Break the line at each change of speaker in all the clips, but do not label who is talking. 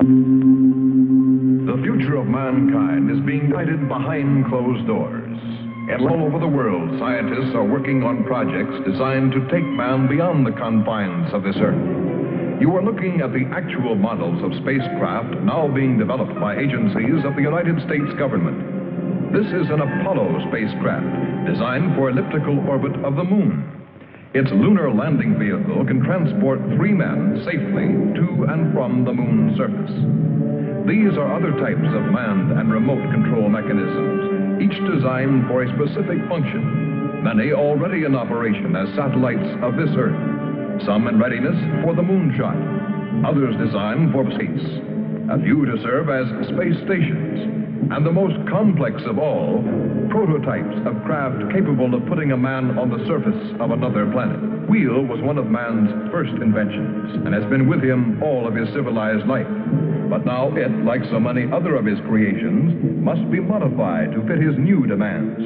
The future of mankind is being guided behind closed doors. And all over the world, scientists are working on projects designed to take man beyond the confines of this Earth. You are looking at the actual models of spacecraft now being developed by agencies of the United States government. This is an Apollo spacecraft designed for elliptical orbit of the Moon. Its lunar landing vehicle can transport 3 men safely to and from the Moon's surface. These are other types of manned and remote control mechanisms, each designed for a specific function, many already in operation as satellites of this Earth, some in readiness for the moonshot, others designed for space, a few to serve as space stations, and the most complex of all, prototypes of craft capable of putting a man on the surface of another planet. Wheel was one of man's first inventions and has been with him all of his civilized life. But now it, like so many other of his creations, must be modified to fit his new demands.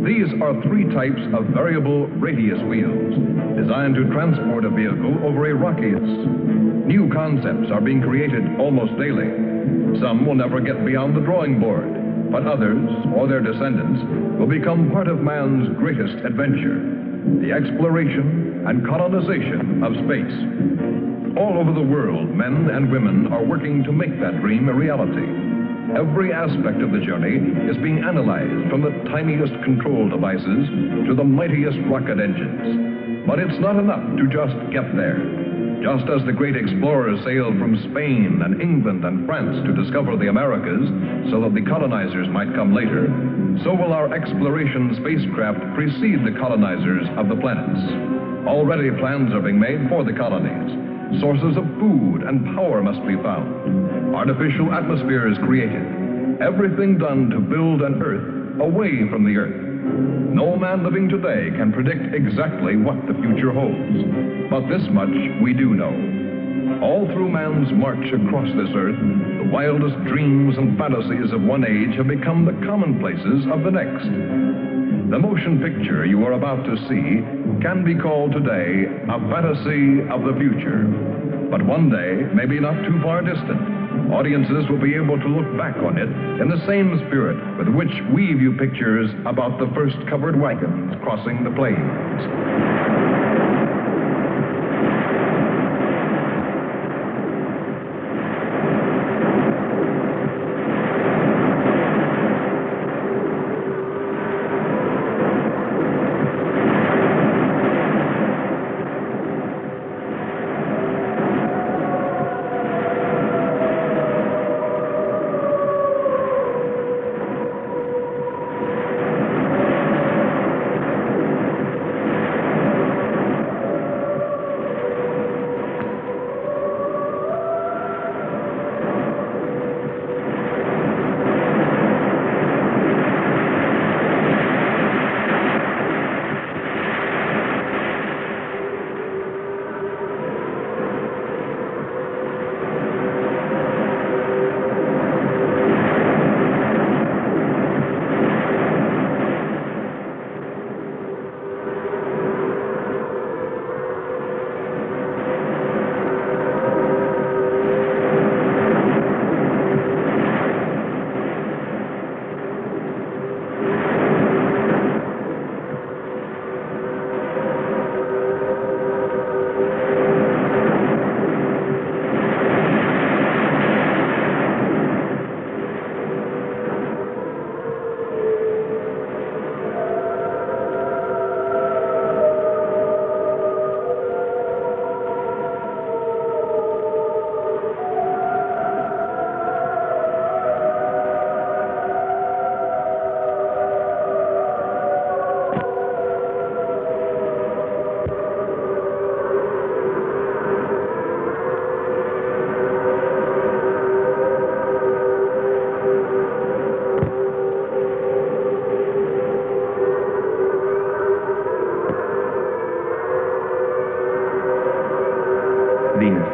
These are 3 types of variable radius wheels, designed to transport a vehicle over a rocky surface. New concepts are being created almost daily. Some will never get beyond the drawing board, but others, or their descendants, will become part of man's greatest adventure, the exploration and colonization of space. All over the world, men and women are working to make that dream a reality. Every aspect of the journey is being analyzed, from the tiniest control devices to the mightiest rocket engines. But it's not enough to just get there. Just as the great explorers sailed from Spain and England and France to discover the Americas so that the colonizers might come later, so will our exploration spacecraft precede the colonizers of the planets. Already plans are being made for the colonies. Sources of food and power must be found. Artificial atmospheres created. Everything done to build an Earth away from the Earth. No man living today can predict exactly what the future holds. But this much we do know. All through man's march across this Earth, the wildest dreams and fantasies of one age have become the commonplaces of the next. The motion picture you are about to see can be called today a fantasy of the future. But one day, maybe not too far distant, audiences will be able to look back on it in the same spirit with which we view pictures about the first covered wagons crossing the plains.
Venus.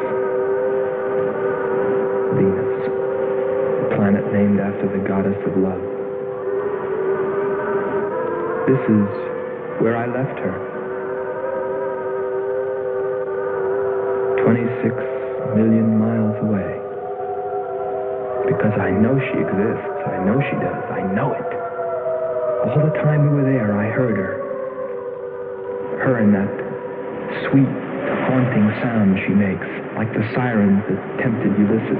Venus, a planet named after the goddess of love. This is where I left her. 26 million miles away. I know she exists. I know she does. I know it. All the time we were there, I heard her. Her and that sweet, haunting sound she makes, like the sirens that tempted Ulysses.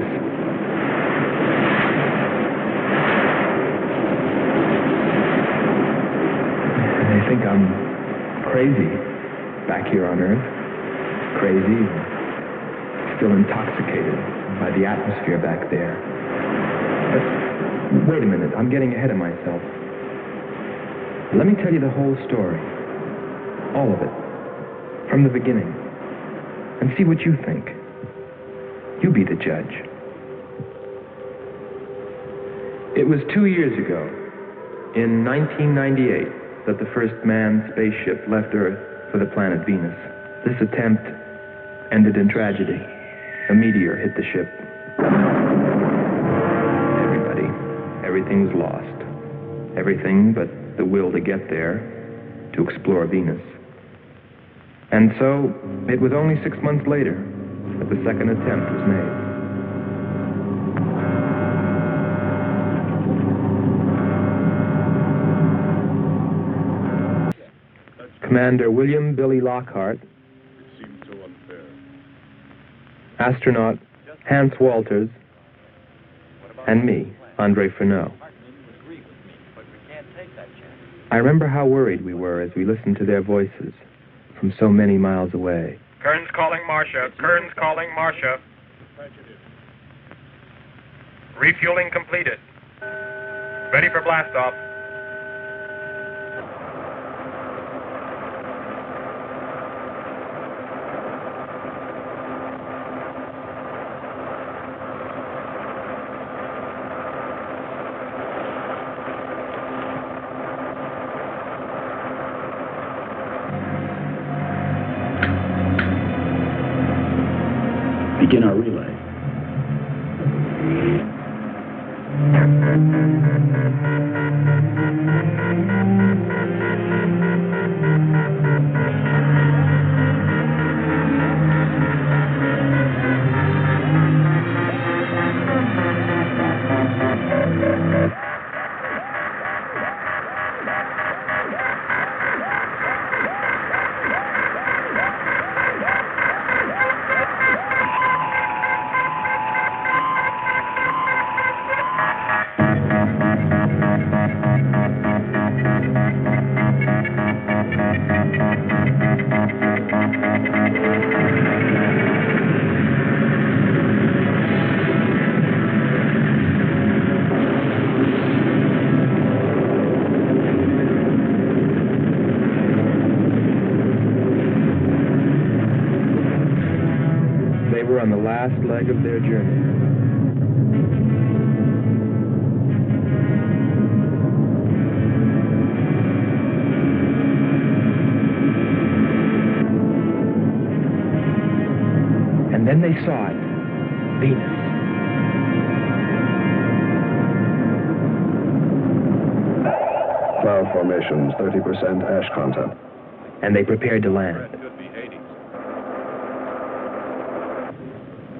They think I'm crazy back here on Earth. Crazy, still intoxicated by the atmosphere back there. But wait a minute, I'm getting ahead of myself. Let me tell you the whole story. All of it. From the beginning. And see what you think. You be the judge. It was 2 years ago, in 1998, that the first manned spaceship left Earth for the planet Venus. This attempt ended in tragedy. A meteor hit the ship. Everything's lost. Everything but the will to get there, to explore Venus. And so, it was only 6 months later that the second attempt was made. Commander William Billy Lockhart, astronaut Hans Walters, and me, Andre Furneaux. I remember how worried we were as we listened to their voices from so many miles away.
Kearns calling Marcia. Kearns calling Marcia. Refueling completed. Ready for blastoff.
Begin our relay.
On the last leg of their journey. And then they saw it. Venus.
Cloud formations, 30% ash content.
And they prepared to land.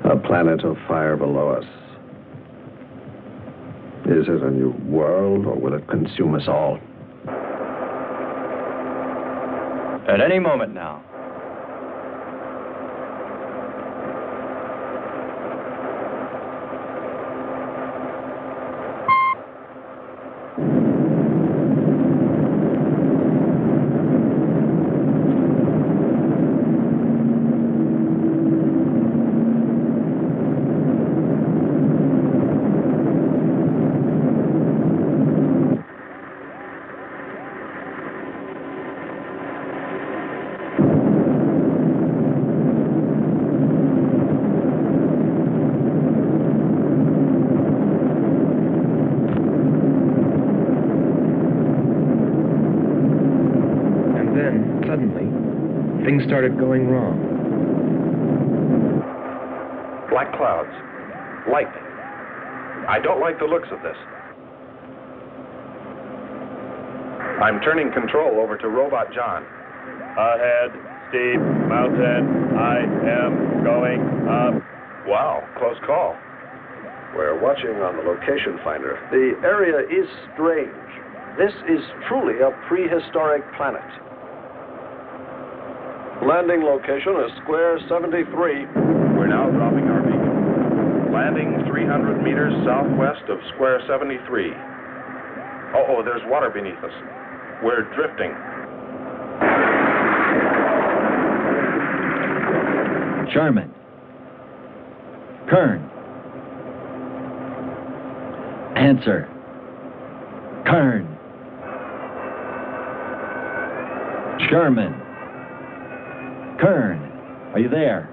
A planet of fire below us. Is it a new world, or will it consume us all?
At any moment now.
Things started going wrong.
Black clouds. Lightning. I don't like the looks of this. I'm turning control over to Robot John.
Ahead, steep mountain. I am going up.
Wow, close call.
We're watching on the location finder. The area is strange. This is truly a prehistoric planet. Landing location is square 73.
We're now dropping our beacon. Landing 300 meters southwest of square 73. Oh, there's water beneath us. We're drifting.
Sherman. Kern. Answer. Kern. Sherman. Kern. Are you there?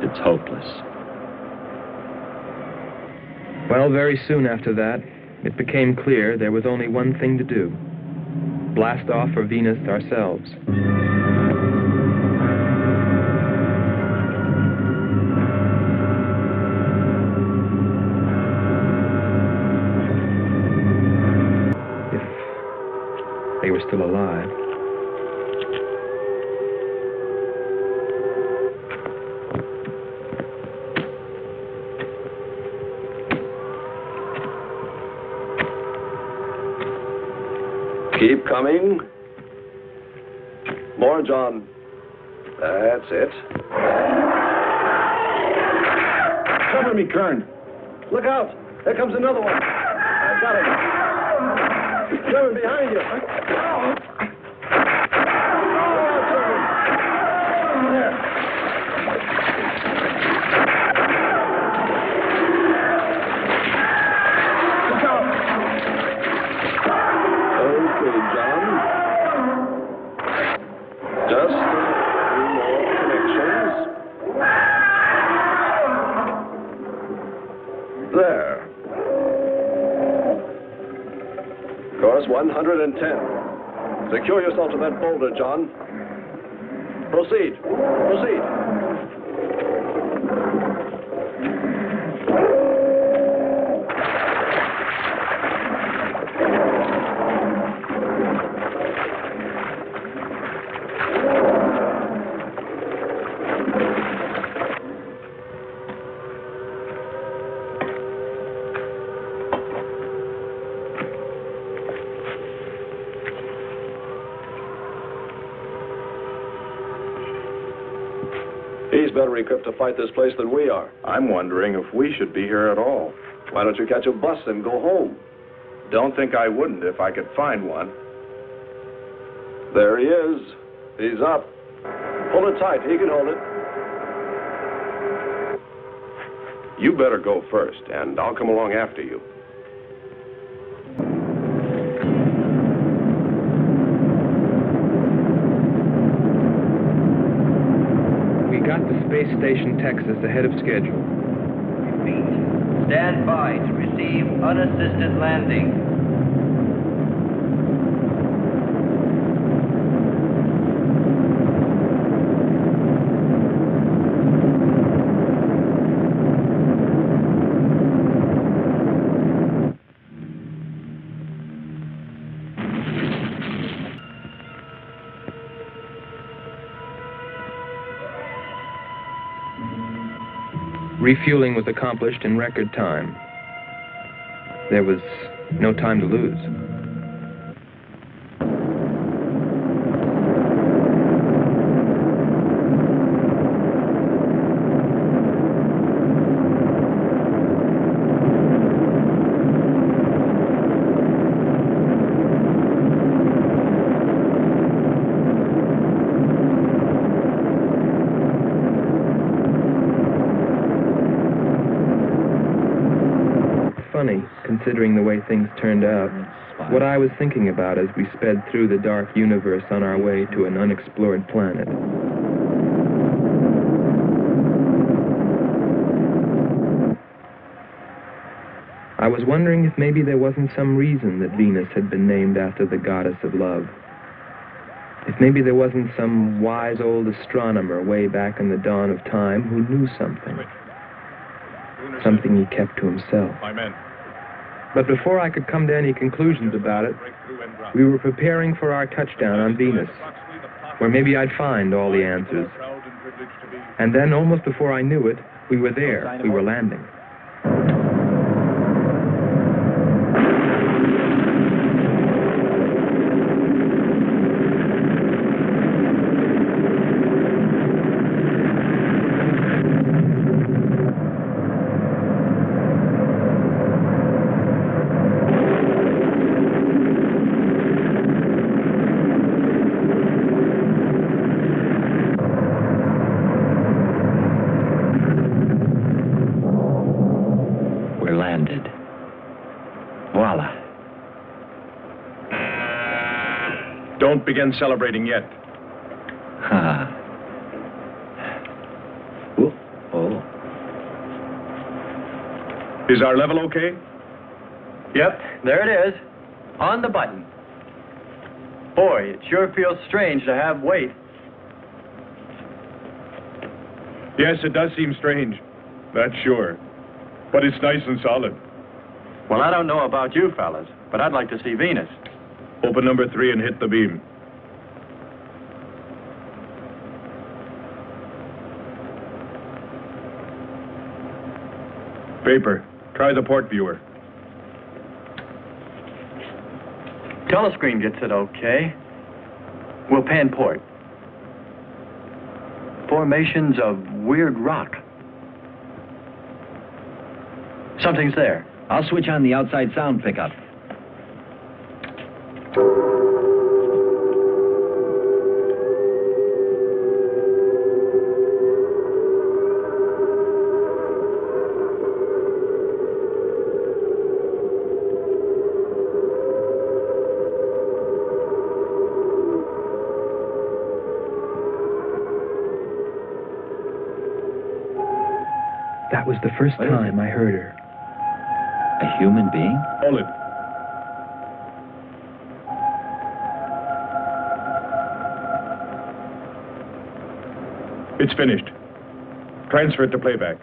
It's hopeless.
Well, very soon after that, it became clear there was only one thing to do. Blast off for Venus ourselves. If they were still alive.
Keep coming. More, John. That's it.
Cover me, Kern.
Look out! There comes another one. I've got him. Sherman, behind you. There. Course 110. Secure yourself to that boulder, John. Proceed. Proceed. He's better equipped to fight this place than we are.
I'm wondering if we should be here at all.
Why don't you catch a bus and go home?
Don't think I wouldn't if I could find one.
There he is. He's up. Hold it tight. He can hold it.
You better go first, and I'll come along after you.
Space Station, Texas, ahead of schedule.
Repeat. Stand by to receive unassisted landing.
Refueling was accomplished in record time. There was no time to lose. Considering the way things turned out, what I was thinking about as we sped through the dark universe on our way to an unexplored planet. I was wondering if maybe there wasn't some reason that Venus had been named after the goddess of love. If maybe there wasn't some wise old astronomer way back in the dawn of time who knew something. Something he kept to himself. But before I could come to any conclusions about it, we were preparing for our touchdown on Venus, where maybe I'd find all the answers. And then, almost before I knew it, we were there. We were landing.
Don't begin celebrating yet.
Oh.
Is our level okay?
Yep, there it is. On the button. Boy, it sure feels strange to have weight.
Yes, it does seem strange. That's sure. But it's nice and solid.
Well, I don't know about you fellas, but I'd like to see Venus.
Open number 3 and hit the beam. Vapor, try the port viewer.
Telescreen gets it okay. We'll pan port. Formations of weird rock. Something's there.
I'll switch on the outside sound pickup.
That was the first time I heard her.
A human being?
Hold it. It's finished. Transfer it to playback.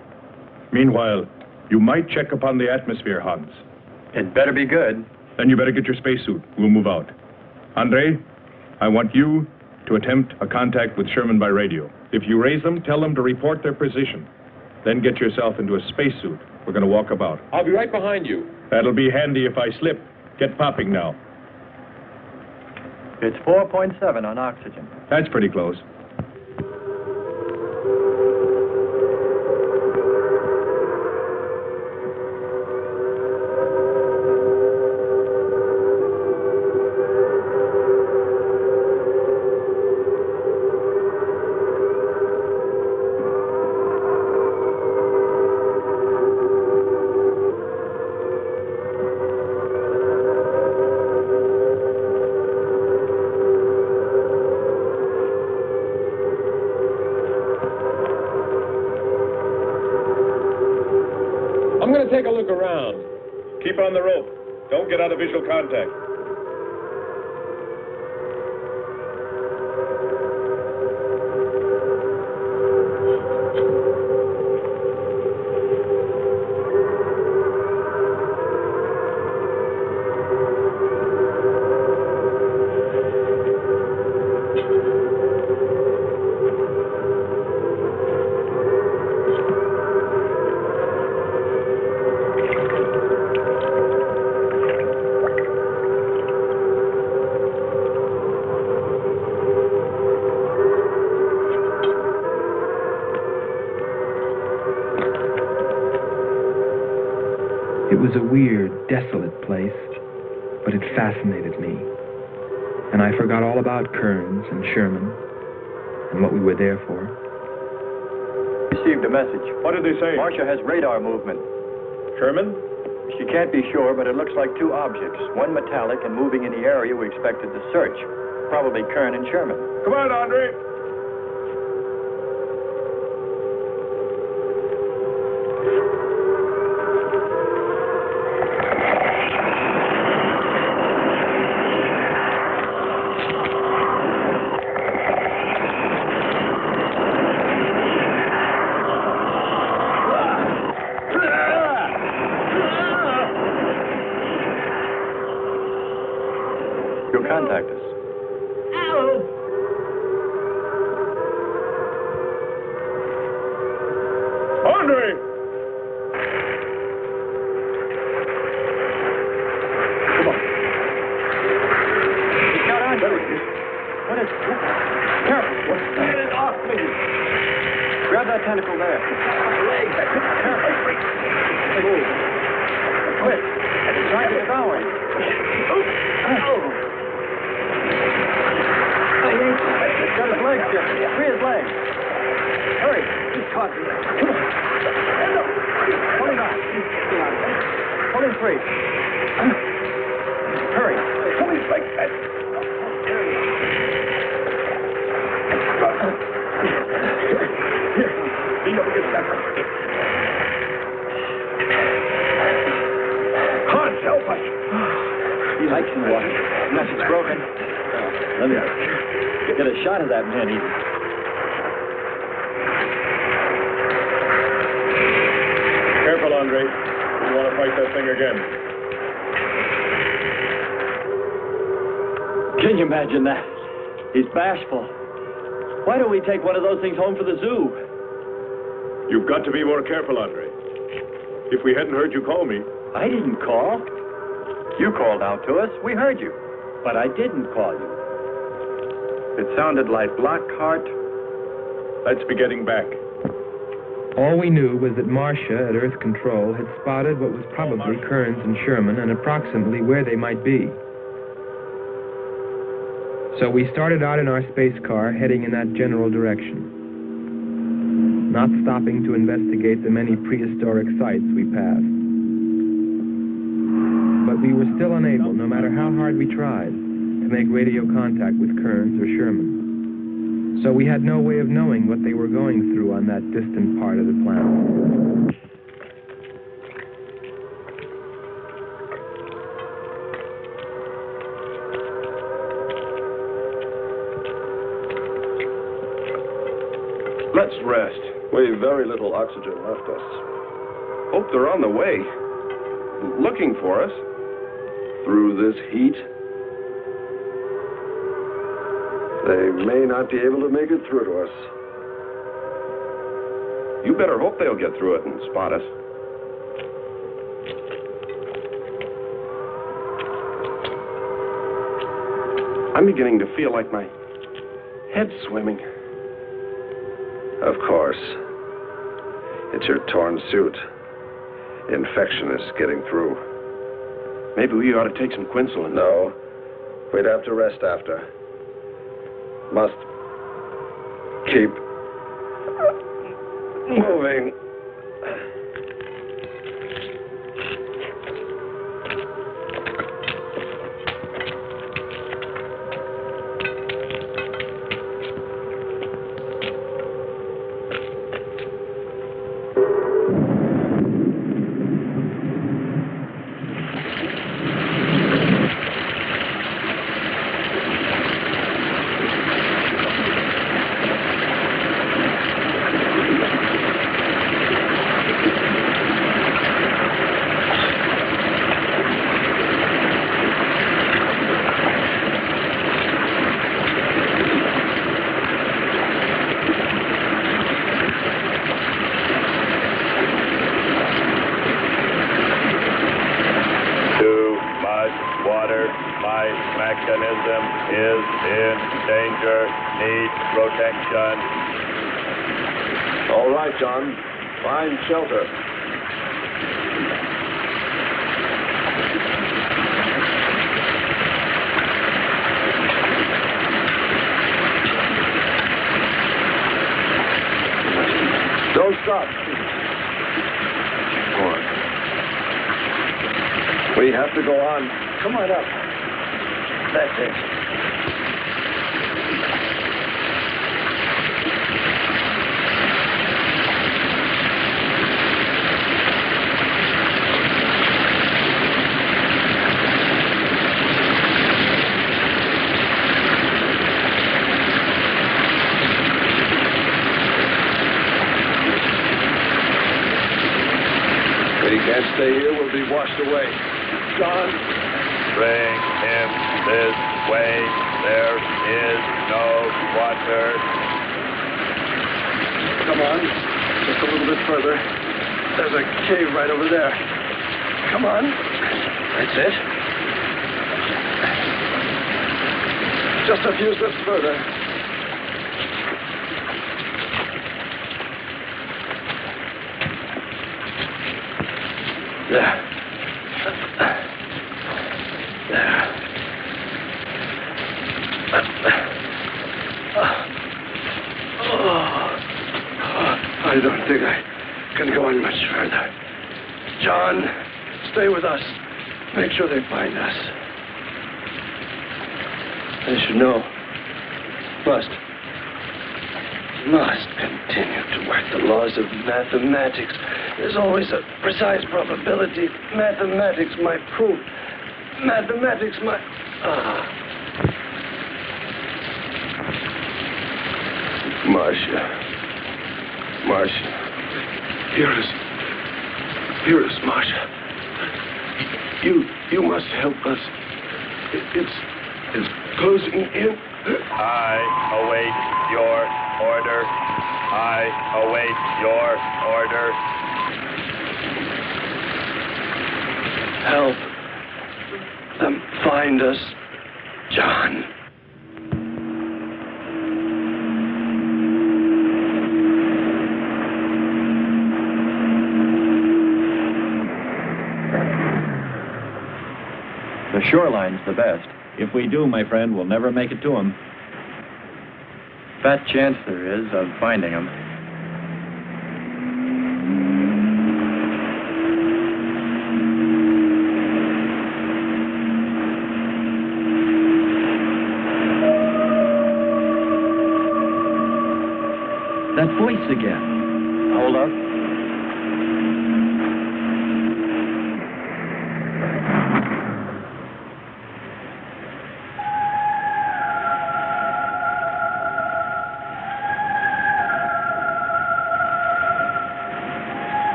Meanwhile, you might check upon the atmosphere, Hans.
It better be good.
Then you better get your spacesuit. We'll move out. Andre, I want you to attempt a contact with Sherman by radio. If you raise them, tell them to report their position. Then get yourself into a spacesuit. We're going to walk about.
I'll be right behind you.
That'll be handy if I slip. Get popping now.
It's 4.7 on oxygen.
That's pretty close.
I'm going to take a look around.
Keep on the rope. Don't get out of visual contact.
It was a weird, desolate place, but it fascinated me. And I forgot all about Kearns and Sherman and what we were there for.
Received a message.
What did they say?
Marcia has radar movement.
Sherman?
She can't be sure, but it looks like two objects. One metallic and moving in the area we expected to search. Probably Kern and Sherman.
Come on, Andre.
You'll contact us. it. Careful. Get it off me. Grab that tentacle there. My leg. Careful. Move. Quick. Try to devour it. He's got his legs here. Free his legs. Hurry. He's caught. Come on. Pull him out. Pull him free. Hurry. Pull him like that. Lean up against that. Hans, help us.
He likes in water. Nothing's broken. Let me get a shot of that man.
Careful, Andre. You want to fight that thing again.
Can you imagine that? He's bashful. Why don't we take one of those things home for the zoo?
You've got to be more careful, Andre. If we hadn't heard you call me...
I didn't call.
You called out to us. We heard you.
But I didn't call you.
It sounded like Lockhart.
Let's be getting back.
All we knew was that Marcia at Earth Control had spotted what was probably Kearns and Sherman and approximately where they might be. So we started out in our space car, heading in that general direction, not stopping to investigate the many prehistoric sites we passed. But we were still unable, no matter how hard we tried, to make radio contact with Kearns or Sherman. So we had no way of knowing what they were going through on that distant part of the planet.
Let's rest. We've very little oxygen left us. Hope they're on the way. Looking for us. Through this heat. They may not be able to make it through to us. You better hope they'll get through it and spot us. I'm beginning to feel like my head's swimming. Of course. It's your torn suit. Infection is getting through. Maybe we ought to take some quinsulin. No. We'd have to rest after. Must keep moving.
mechanism is in danger, needs protection.
All right, John. Find shelter. Don't stop. Come on. We have to go on. Come on up. That's it. We can't stay here. We'll be washed away. John.
Bring him this way. There is no water.
Come on. Just a little bit further. There's a cave right over there. Come on. That's it. Just a few steps further. There. I don't think I can go on much further. John, stay with us. Make sure they find us. They should know. Must continue to work the laws of mathematics. There's always a precise probability. Mathematics might prove. Mathematics might... Marcia. Here is Marcia. You must help us. It's closing in.
I await your order. I await your order.
Help them find us, John.
The shoreline's the best. If we do, my friend, we'll never make it to them. Fat chance there is of finding them. That voice again. Hold up.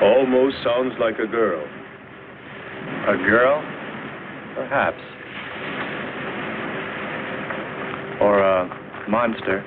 Almost sounds like a girl.
A girl? Perhaps. Or a monster.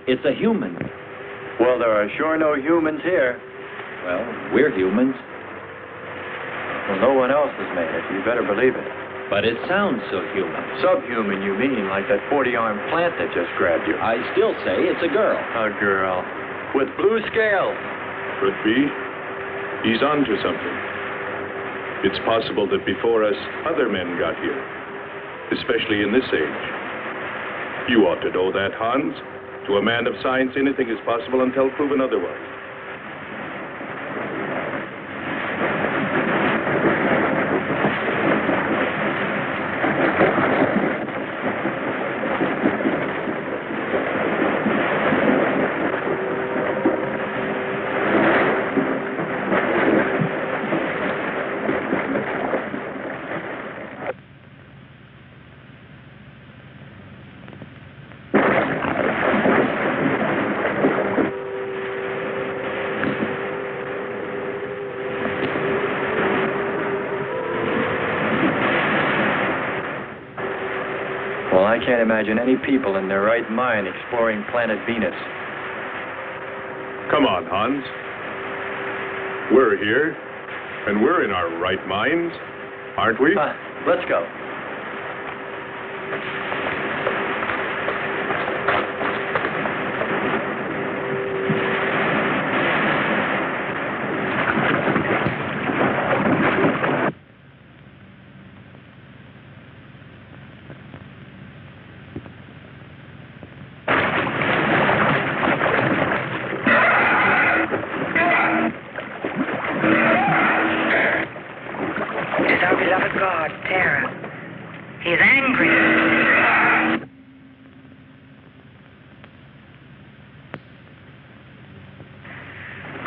It's a human. Well, there are sure no humans here. Well, we're humans. Well, no one else has made it. You better believe it.
But it sounds so human.
Subhuman, you mean, like that 40-armed plant that just grabbed you.
I still say it's a girl.
A girl. With blue scales.
Could be. He's onto something. It's possible that before us, other men got here. Especially in this age. You ought to know that, Hans. To a man of science, anything is possible until proven otherwise.
I can't imagine any people in their right mind exploring planet Venus.
Come on, Hans. We're here, and we're in our right minds, aren't we?
Let's go.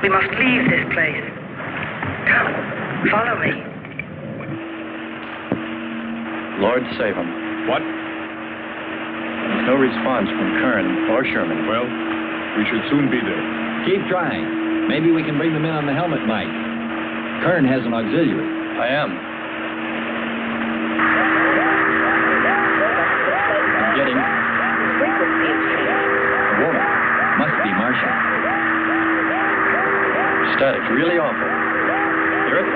We must leave this place. Come, follow me.
Lord save him.
What?
There's no response from Kern or Sherman.
Well, we should soon be there.
Keep trying. Maybe we can bring them in on the helmet mic. Kern has an auxiliary.
I am. I'm getting... A woman.
Must be Martian.
Static, really awful. Hear it?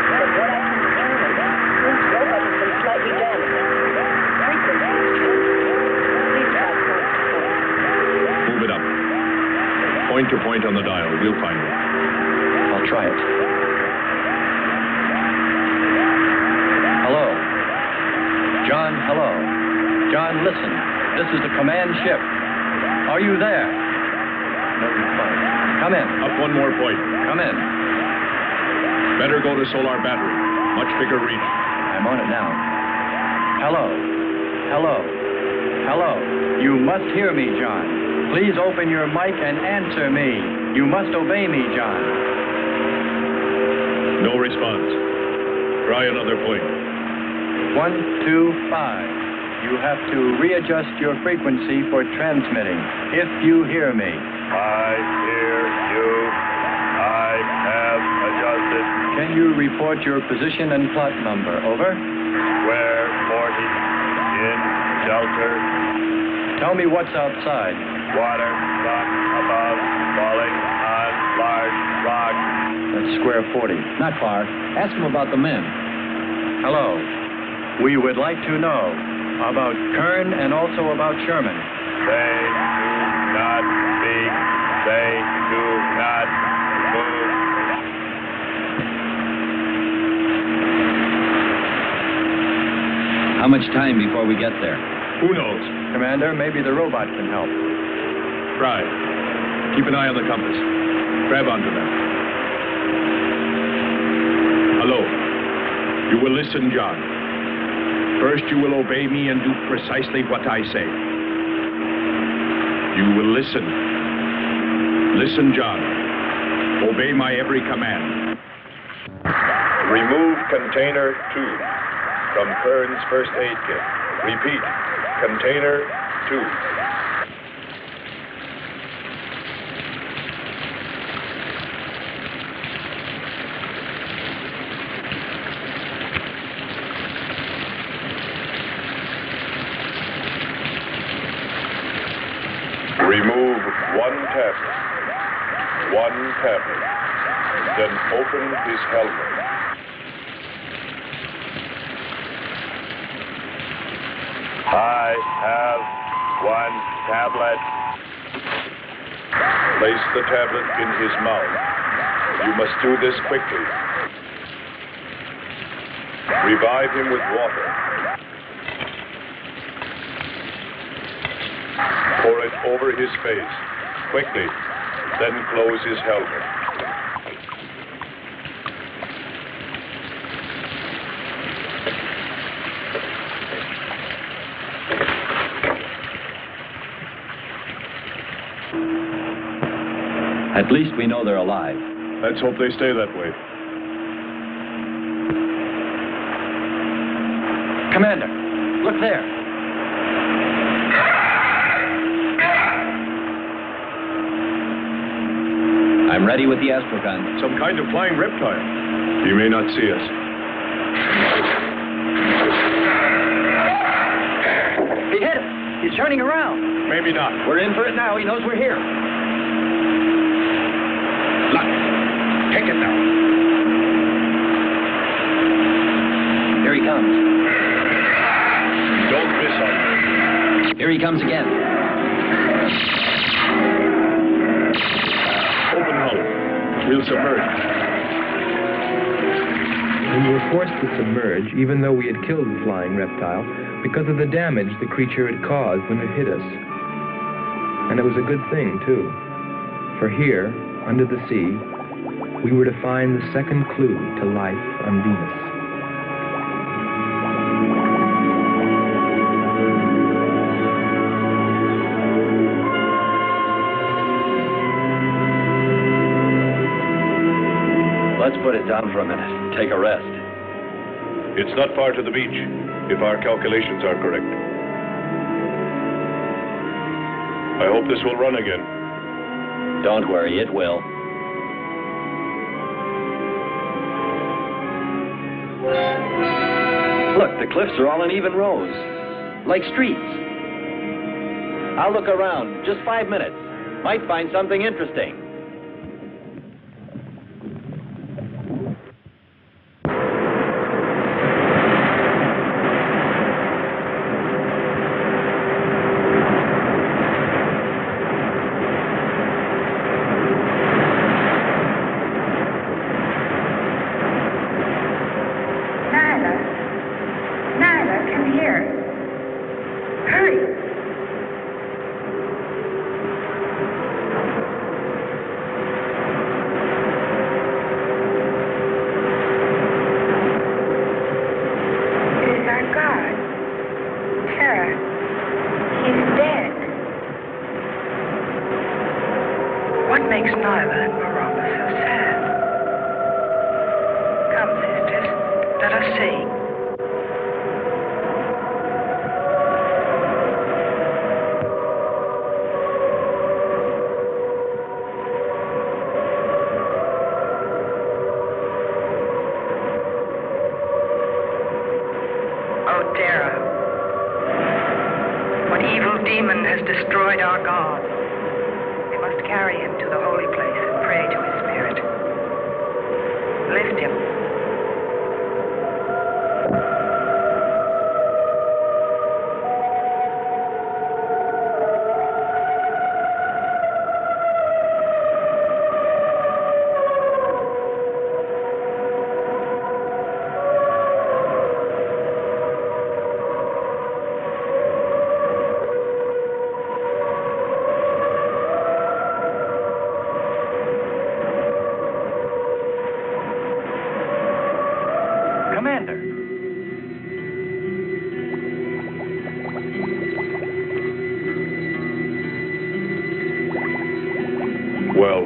From what I can determine, this robot has been slightly damaged. Frequency is changing. Please try point to point.
Move it up. Point to point on the dial. We'll find it.
I'll try it. Hello. John, hello. John, listen. This is the command ship. Are you there? No reply. Come in.
Up one more point.
Come in.
Better go to solar battery. Much bigger reach.
I'm on it now. Hello. Hello. Hello. You must hear me, John. Please open your mic and answer me. You must obey me, John.
No response. Try another point.
1, 2, 5. You have to readjust your frequency for transmitting, if you hear me.
I hear you. I have adjusted.
Can you report your position and plot number? Over.
Square 40. In shelter.
Tell me what's outside.
Water, sun, above, falling on large rock.
That's square 40.
Not far. Ask him about the men.
Hello. We would like to know about Kern and also about Sherman.
They do not speak. They do not move.
How much time before we get there?
Who knows?
Commander, maybe the robot can help.
Try. Keep an eye on the compass. Grab onto that. Hello. You will listen, John. First, you will obey me and do precisely what I say. You will listen. Listen, John. Obey my every command. Remove container 2 from Kern's first aid kit. Repeat, container 2. Remove 1 test.
one tablet. Then open his helmet. I have one tablet. Place the tablet in his mouth. You must do this quickly. Revive him with water. Pour it over his face. Quickly. Then close his helmet.
At least we know they're alive.
Let's hope they stay that way.
Commander, look there.
I'm ready with the astrogun.
Some kind of flying reptile. He may not see us.
He hit us. He's turning around.
Maybe not.
We're in for it now. He knows we're here.
Look. Take it now.
Here he comes.
Don't miss him.
Here he comes again.
Open hull. We'll submerge.
We were forced to submerge, even though we had killed the flying reptile, because of the damage the creature had caused when it hit us. And it was a good thing, too. For here, under the sea, we were to find the second clue to life on Venus.
Let's put it down for a minute. Take a rest.
It's not far to the beach, if our calculations are correct. I hope this will run again.
Don't worry, it will.
Look, the cliffs are all in even rows, like streets.
I'll look around. Just 5 minutes. Might find something interesting.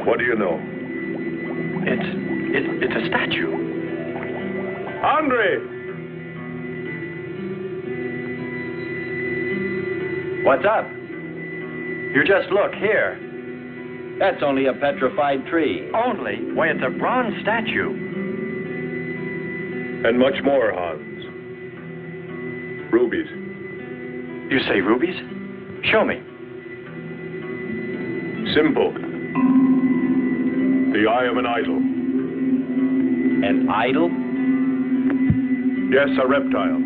What do you know?
It's a statue.
Andre!
What's up? You just look here.
That's only a petrified tree.
Only? Why, it's a bronze statue.
And much more, Hans. Rubies.
You say rubies? Show me.
Simple.
The eye of an idol.
An idol?
Yes, a reptile.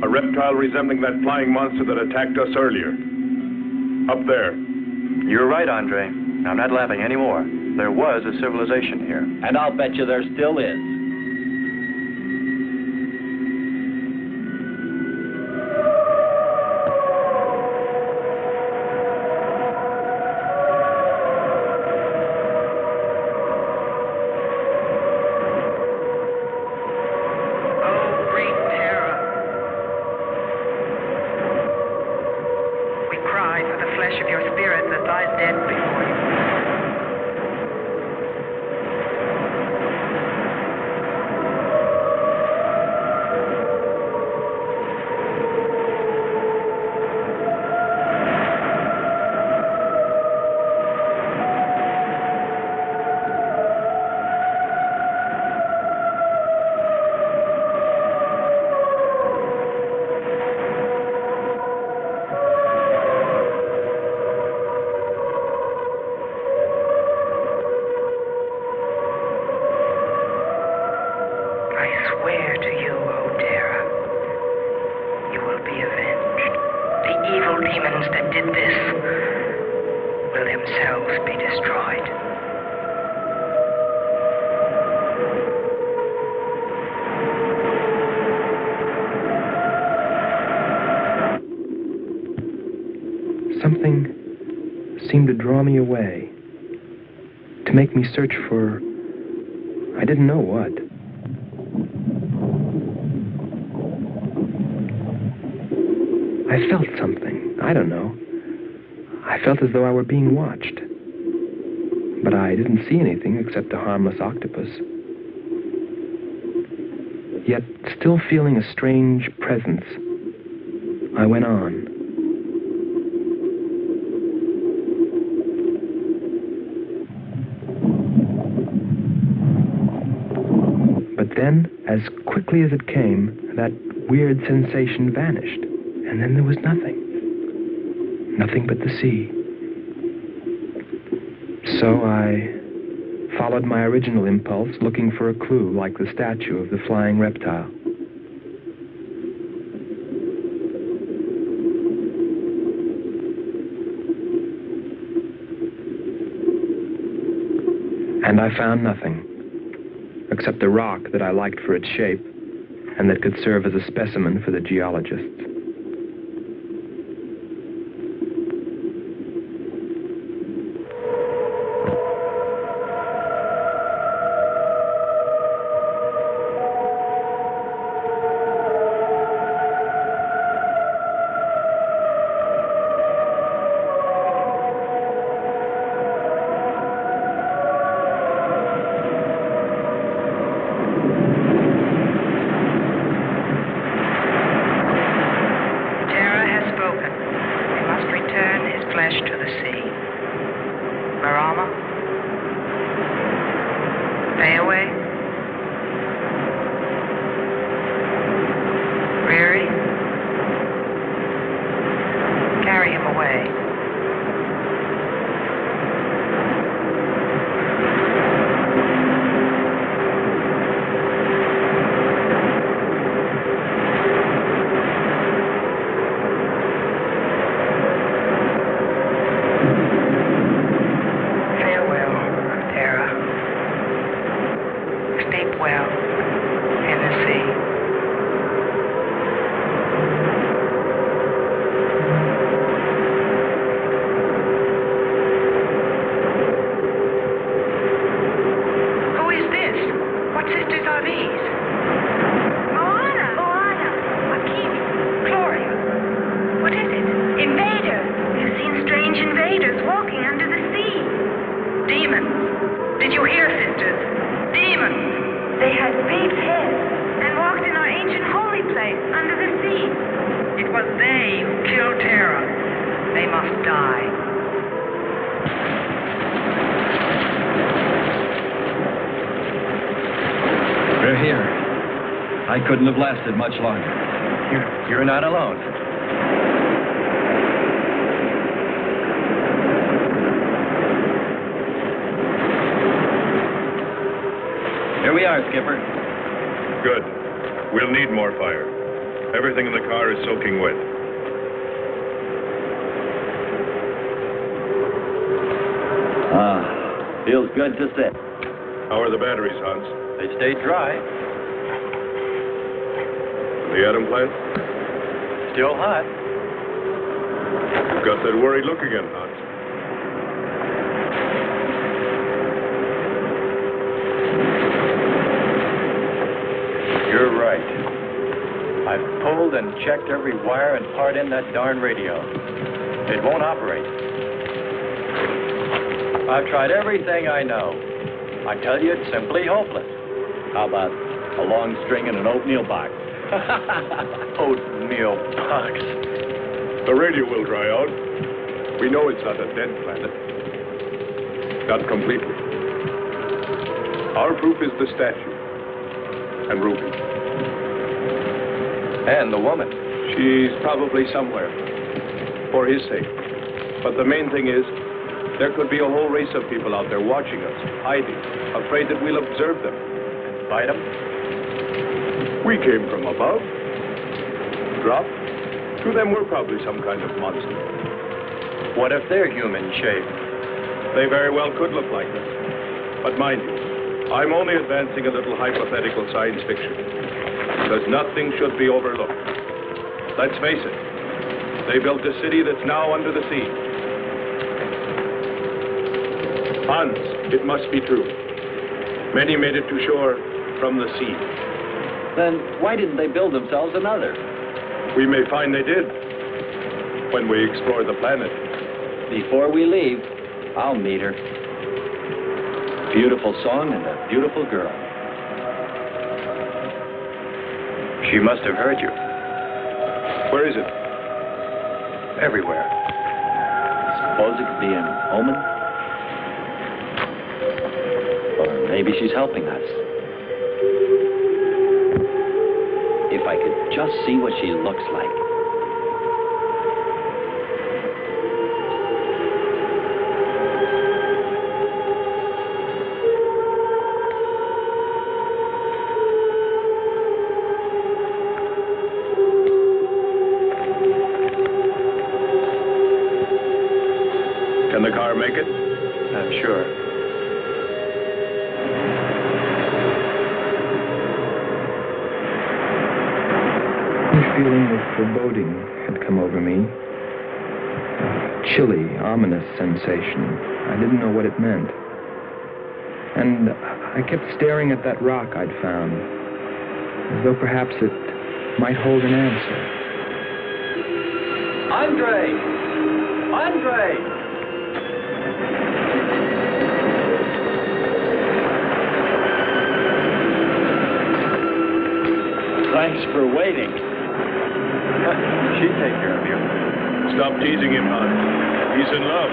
A reptile resembling that flying monster that attacked us earlier. Up there.
You're right, Andre. I'm not laughing anymore. There was a civilization here.
And I'll bet you there still is.
Something seemed to draw me away, to make me search for, I didn't know what. I felt something, I don't know. I felt as though I were being watched. But I didn't see anything except a harmless octopus. Yet, still feeling a strange presence, I went on. But then, as quickly as it came, that weird sensation vanished. And then there was nothing. Nothing but the sea. So I followed my original impulse, looking for a clue like the statue of the flying reptile. And I found nothing, except a rock that I liked for its shape and that could serve as a specimen for the geologists.
I couldn't have lasted much longer.
You're not alone.
Here we are, Skipper.
Good. We'll need more fire. Everything in the car is soaking wet.
Feels good to sit.
How are the batteries, Hans?
They stayed dry.
The atom plant?
Still hot.
You've got that worried look again, Hans.
You're right. I've pulled and checked every wire and part in that darn radio. It won't operate. I've tried everything I know. I tell you, it's simply hopeless. How about a long string and an oatmeal box? Oatmeal box.
The radio will dry out. We know it's not a dead planet. Not completely. Our proof is the statue. And Ruby.
And the woman.
She's probably somewhere. For his sake. But the main thing is, there could be a whole race of people out there watching us, hiding, afraid that we'll observe them.
Fight them?
We came from above. Dropped. To them, we're probably some kind of monster.
What if they're human shaped?
They very well could look like us. But mind you, I'm only advancing a little hypothetical science fiction. Because nothing should be overlooked. Let's face it. They built a city that's now under the sea. Hans, it must be true. Many made it to shore from the sea.
Then why didn't they build themselves another?
We may find they did when we explore the planet.
Before we leave, I'll meet her. Beautiful song and a beautiful girl. She must have heard you.
Where is it?
Everywhere. Suppose it could be an omen? Or maybe she's helping us. If I could just see what she looks like.
Can the car make it?
I'm sure.
A feeling of foreboding had come over me. A chilly, ominous sensation. I didn't know what it meant. And I kept staring at that rock I'd found, as though perhaps it might hold an answer.
Andre! Andre! Thanks for waiting. She'd take care of you.
Stop teasing him, Hans. He's in love.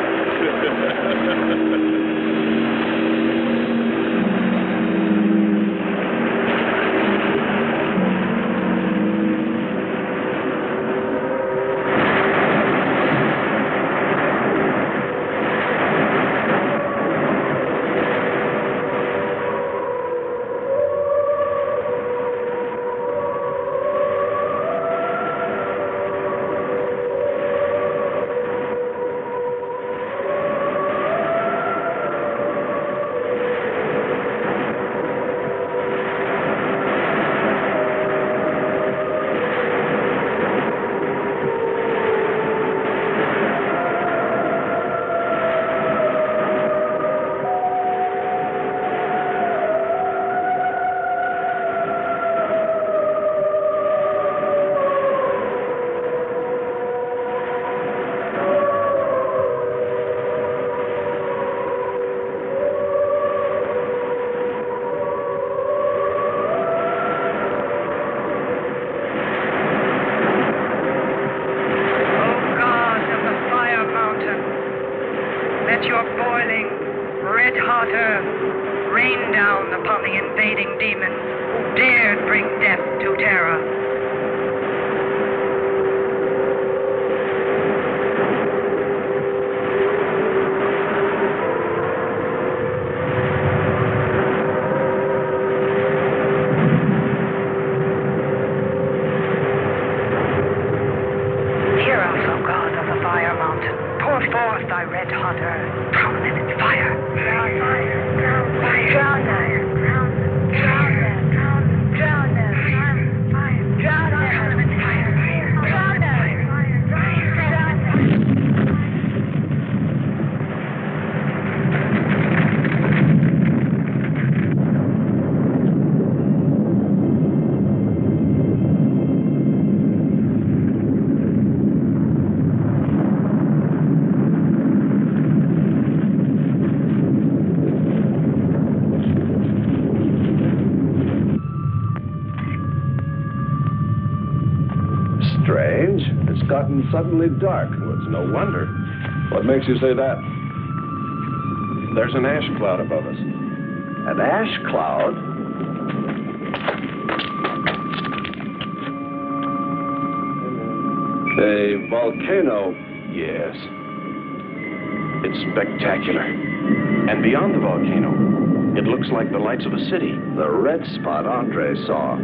Strange. It's gotten suddenly dark. Well, it's no wonder.
What makes you say that?
There's an ash cloud above us. An ash cloud? A volcano.
Yes. It's spectacular. And beyond the volcano, it looks like the lights of a city.
The red spot Andre saw.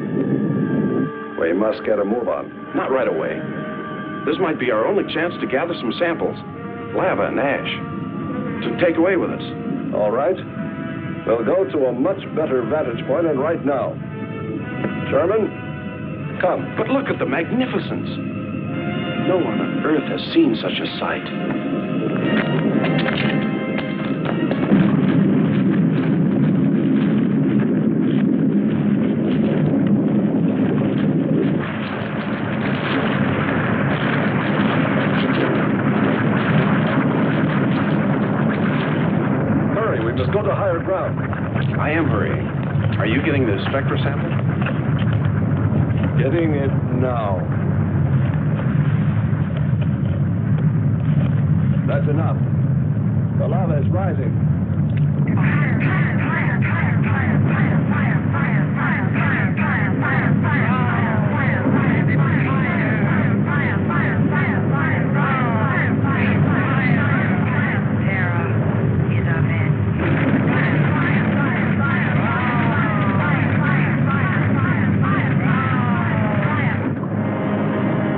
We must get a move on.
Not right away. This might be our only chance to gather some samples. Lava and ash. To take away with us.
All right. We'll go to a much better vantage point, and right now. Sherman, come.
But look at the magnificence. No one on Earth has seen such a sight.
Go to higher ground.
I am hurrying. Are you getting the spectra sample?
Getting it now. That's enough. The lava is rising.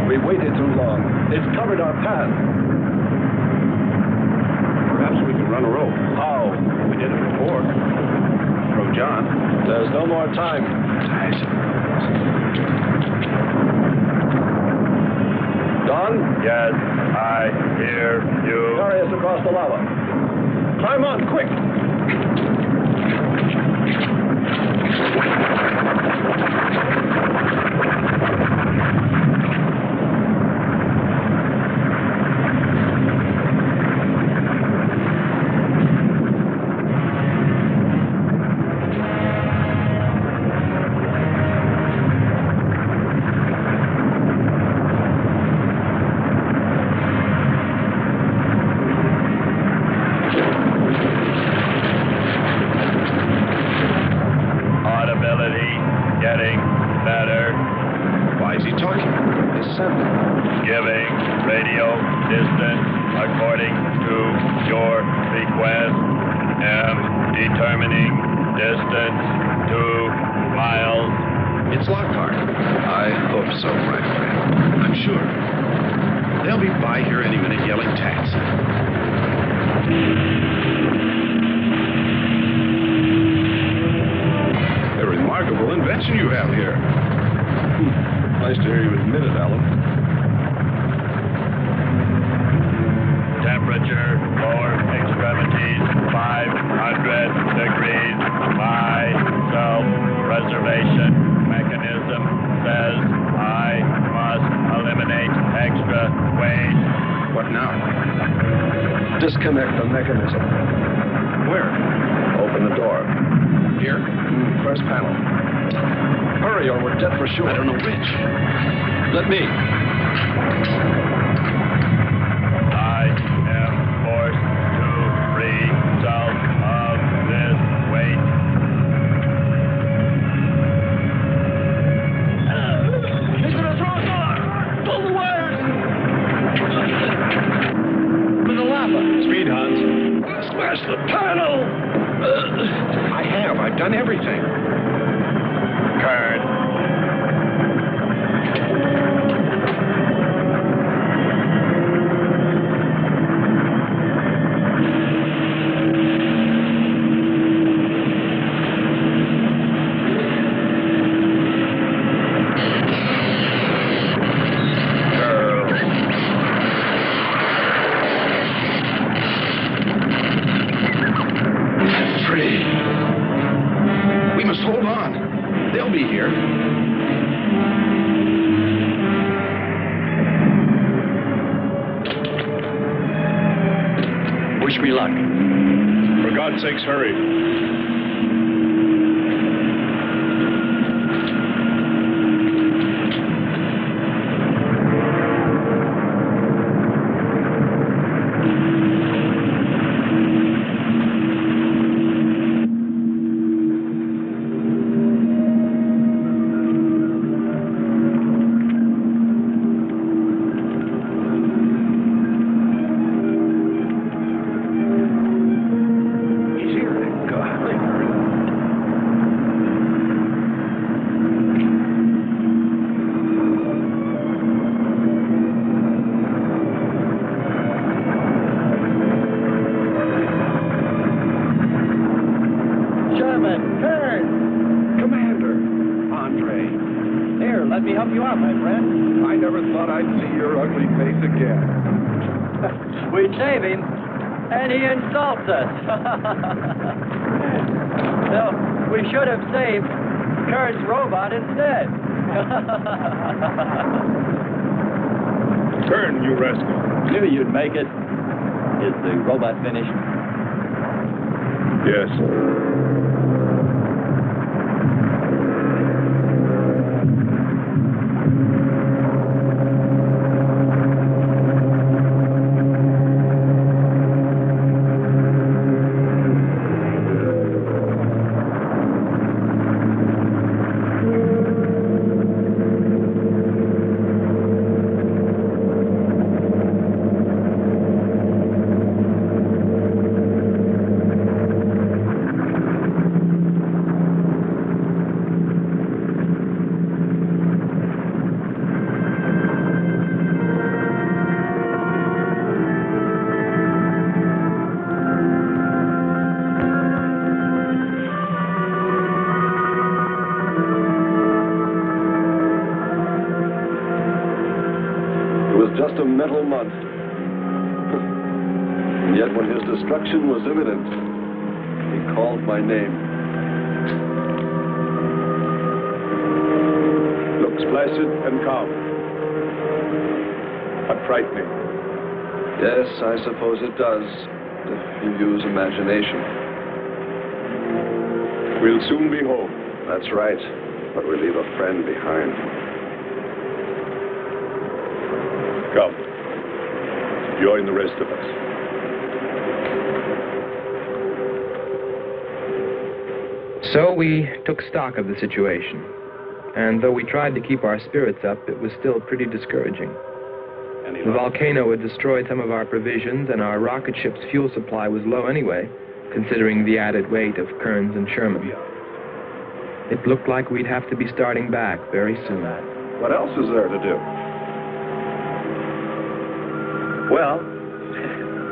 We waited too long. It's covered our path.
Perhaps we can run a rope.
How?
We did it before. Throw John.
There's no more time. Don?
Yes, I hear you.
Carry us across the lava. Climb on, quick! Disconnect the mechanism.
Where?
Open the door.
Here?
First panel. Hurry or we're dead for sure.
I don't know which.
Let me.
I am forced to free myself of this weight.
He's gonna throw us off! Pull the wires!
With the lava.
Speed, Hans.
Smash the panel!
I've done everything.
Kern.
Wish me luck.
For God's sakes, hurry.
Here, let me help you out, my friend.
I never thought I'd see your ugly face again.
We save him, and he insults us. So, we should have saved Kurt's robot instead.
Turn, you rascal.
Knew you'd make it. Is the robot finished?
Yes.
Just a mental month. And yet when his destruction was imminent, he called my name.
Looks placid and calm. But frightening.
Yes, I suppose it does, if you use imagination.
We'll soon be home.
That's right, but we leave a friend behind.
Come. Join the rest of us.
So we took stock of the situation. And though we tried to keep our spirits up, it was still pretty discouraging. The volcano had destroyed some of our provisions, and our rocket ship's fuel supply was low anyway, considering the added weight of Kearns and Sherman. It looked like we'd have to be starting back very soon.
What else is there to do?
Well,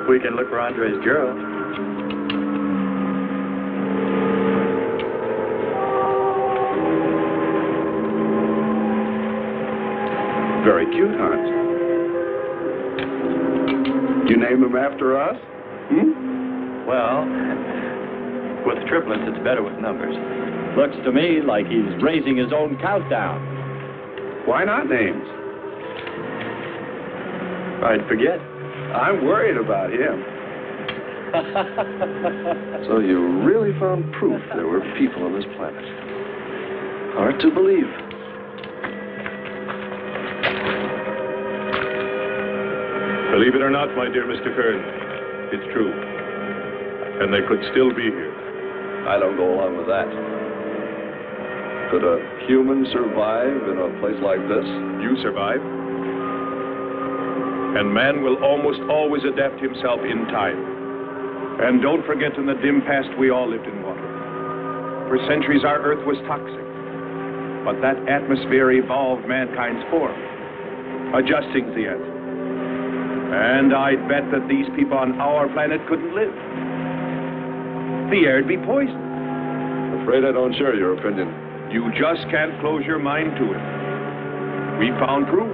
we can look for Andre's girl.
Very cute, Hans. You name him after us?
Well, with triplets, it's better with numbers. Looks to me like he's raising his own countdown.
Why not names?
I'd forget.
I'm worried about him. So you really found proof there were people on this planet. Hard to believe.
Believe it or not, my dear Mr. Kearns, it's true. And they could still be here.
I don't go along with that. Could a human survive in a place like this?
You survive. And man will almost always adapt himself in time. And don't forget, in the dim past, we all lived in water. For centuries, our Earth was toxic. But that atmosphere evolved mankind's form, adjusting the Earth. And I'd bet that these people on our planet couldn't live. The air'd be poisoned.
Afraid I don't share your opinion.
You just can't close your mind to it. We found proof.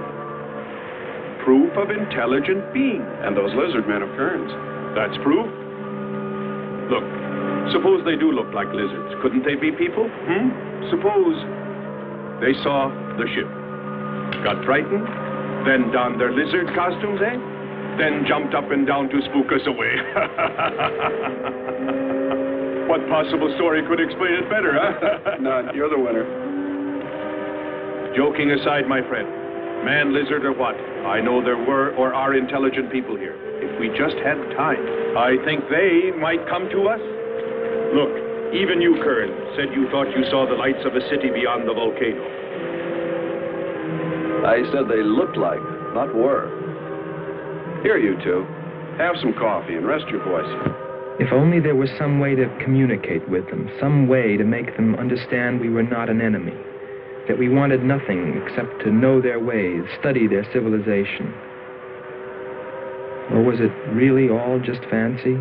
Proof of intelligent being.
And those lizard men of Kearns.
That's proof. Look, suppose they do look like lizards. Couldn't they be people? Suppose they saw the ship, got frightened, then donned their lizard costumes, then jumped up and down to spook us away. What possible story could explain it better, huh?
None. You're the winner.
Joking aside, my friend, man, lizard, or what, I know there were or are intelligent people here. If we just had time, I think they might come to us. Look, even you, Kern, said you thought you saw the lights of a city beyond the volcano.
I said they looked like, not were. Here, you two. Have some coffee and rest your voice.
If only there was some way to communicate with them, some way to make them understand we were not an enemy, that we wanted nothing except to know their ways, study their civilization. Or was it really all just fancy?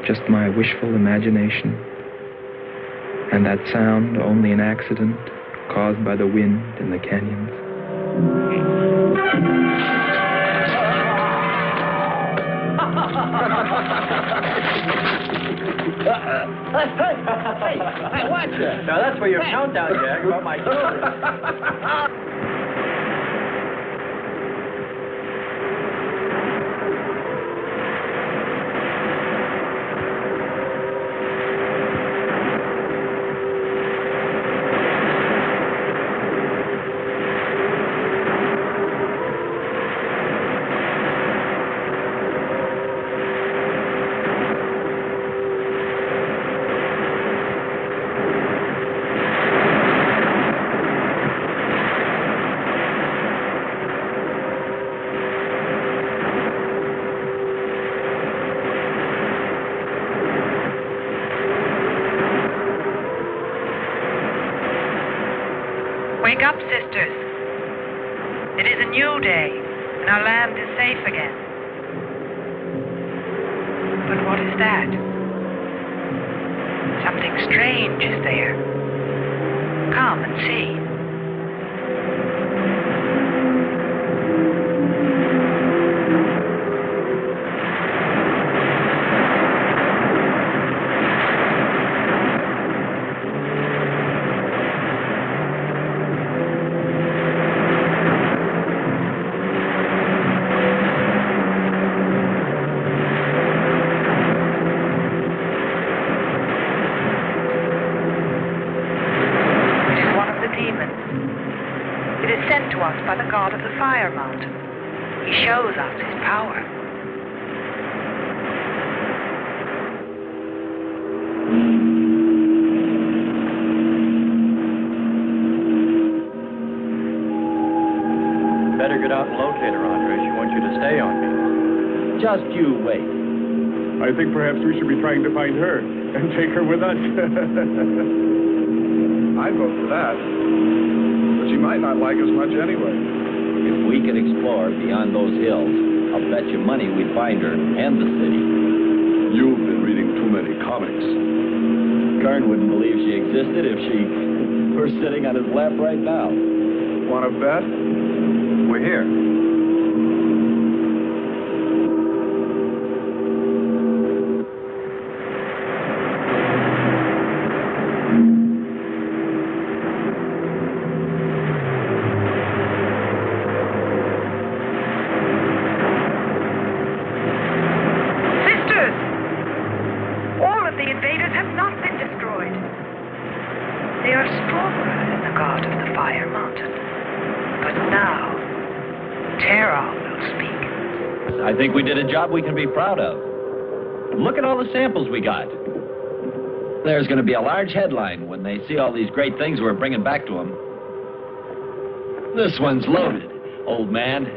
Just my wishful imagination? And that sound only an accident? caused by the wind in the canyons.
Hey, watch it. Now that's for your countdown, Jack, about my children.
Wake up, sisters. It is a new day, and our land is safe again. But what is that? Something strange is there. Come and see. By the god of the fire mountain. He shows us his power.
Better get out and locate her, Andre. She wants you to stay on me.
Just you wait.
I think perhaps we should be trying to find her and take her with us.
I'd vote for that. But she might not like us much anyway.
If we could explore beyond those hills, I'll bet you money we'd find her and the city.
You've been reading too many comics.
Kern wouldn't believe she existed if she were sitting on his lap right now.
Want to bet? We're here.
I think we did a job we can be proud of. Look at all the samples we got. There's going to be a large headline when they see all these great things we're bringing back to them. This one's loaded, old man.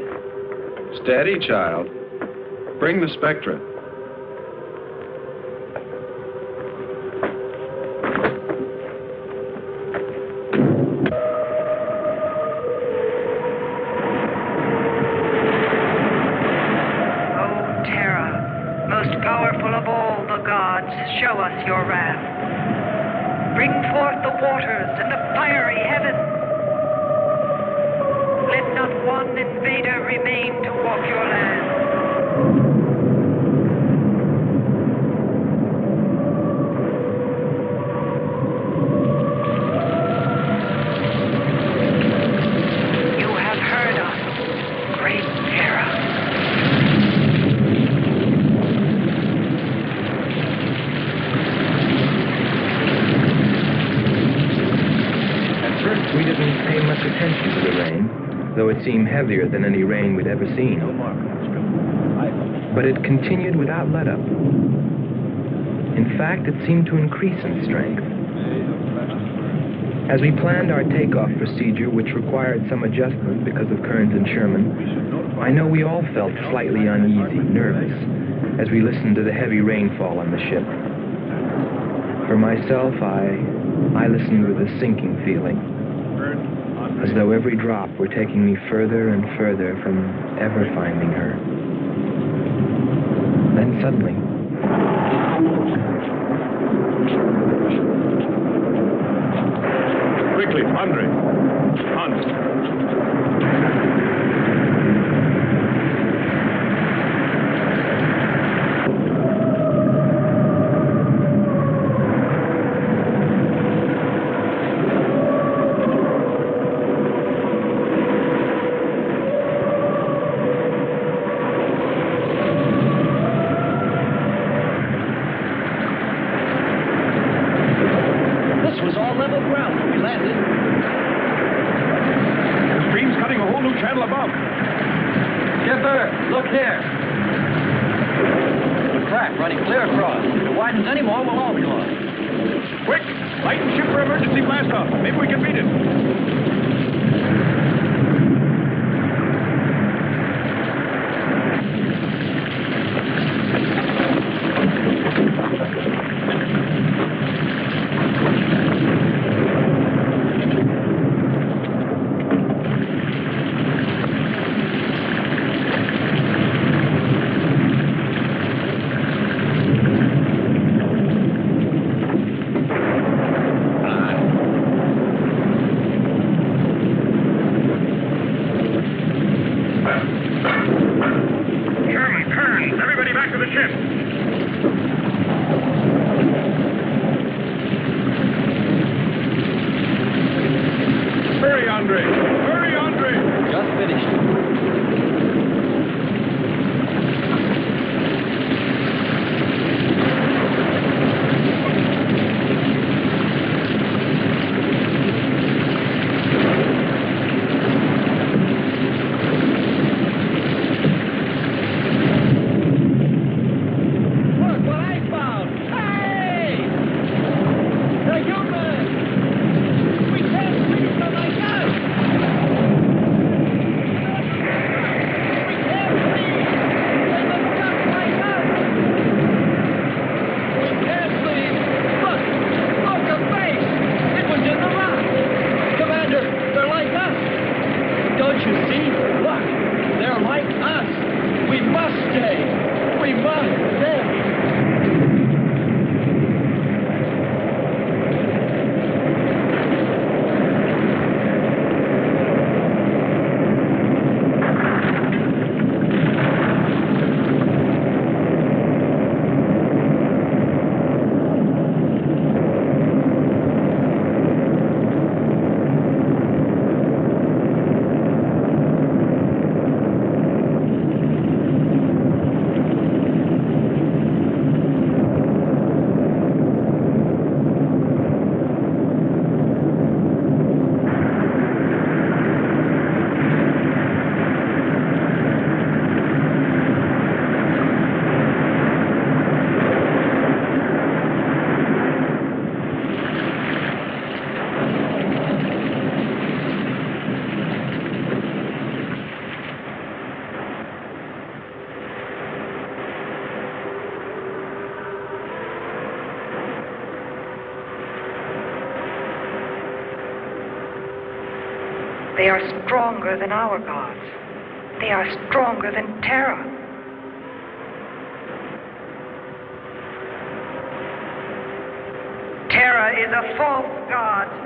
Steady, child. Bring the spectra.
Show us your wrath. Bring forth the waters and the fiery heaven. Let not one invader remain to walk your land. You have heard us, great Terra.
We didn't pay much attention to the rain, though it seemed heavier than any rain we'd ever seen. But it continued without let-up. In fact, it seemed to increase in strength. As we planned our takeoff procedure, which required some adjustment because of Kearns and Sherman, I know we all felt slightly uneasy, nervous, as we listened to the heavy rainfall on the ship. For myself, I listened with a sinking feeling, as though every drop were taking me further and further from ever finding her. Then suddenly,
Quickly, Andre. Hans.
They are stronger than our gods. They are stronger than Terra. Terra is a false god.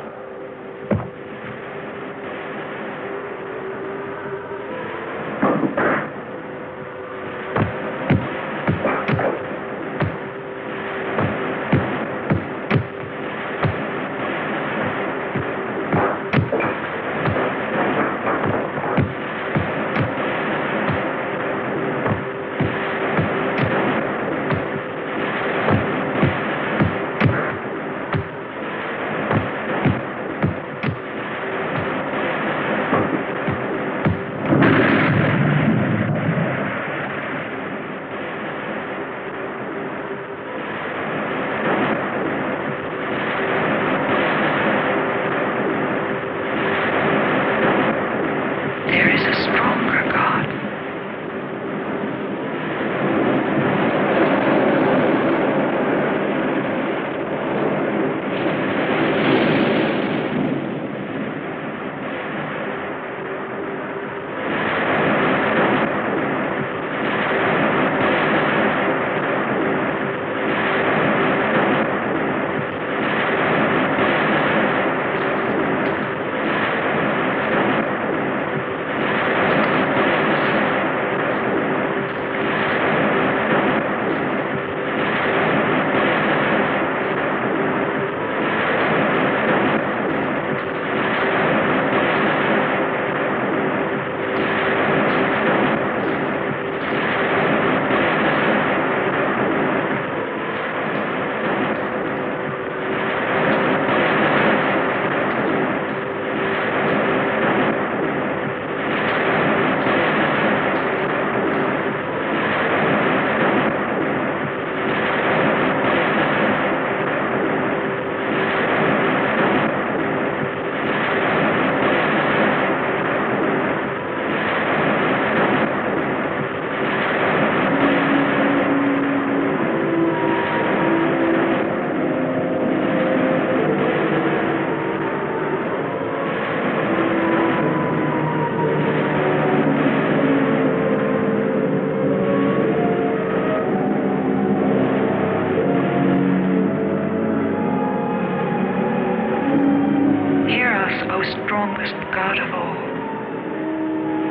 God of all,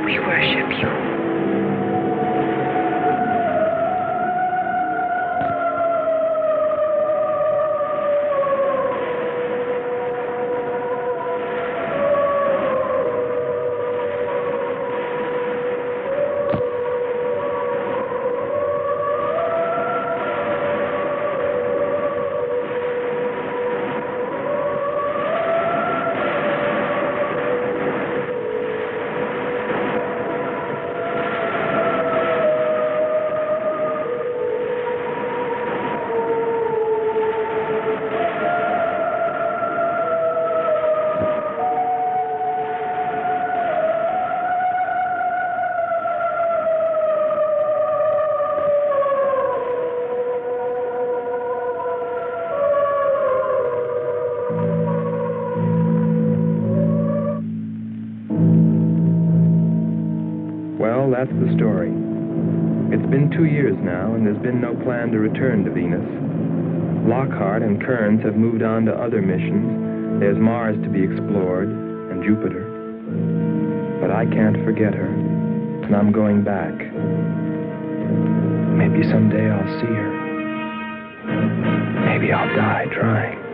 we worship you.
Well, that's the story. It's been 2 years now, and there's been no plan to return to Venus. Lockhart and Kearns have moved on to other missions. There's Mars to be explored, and Jupiter. But I can't forget her, and I'm going back. Maybe someday I'll see her. Maybe I'll die trying.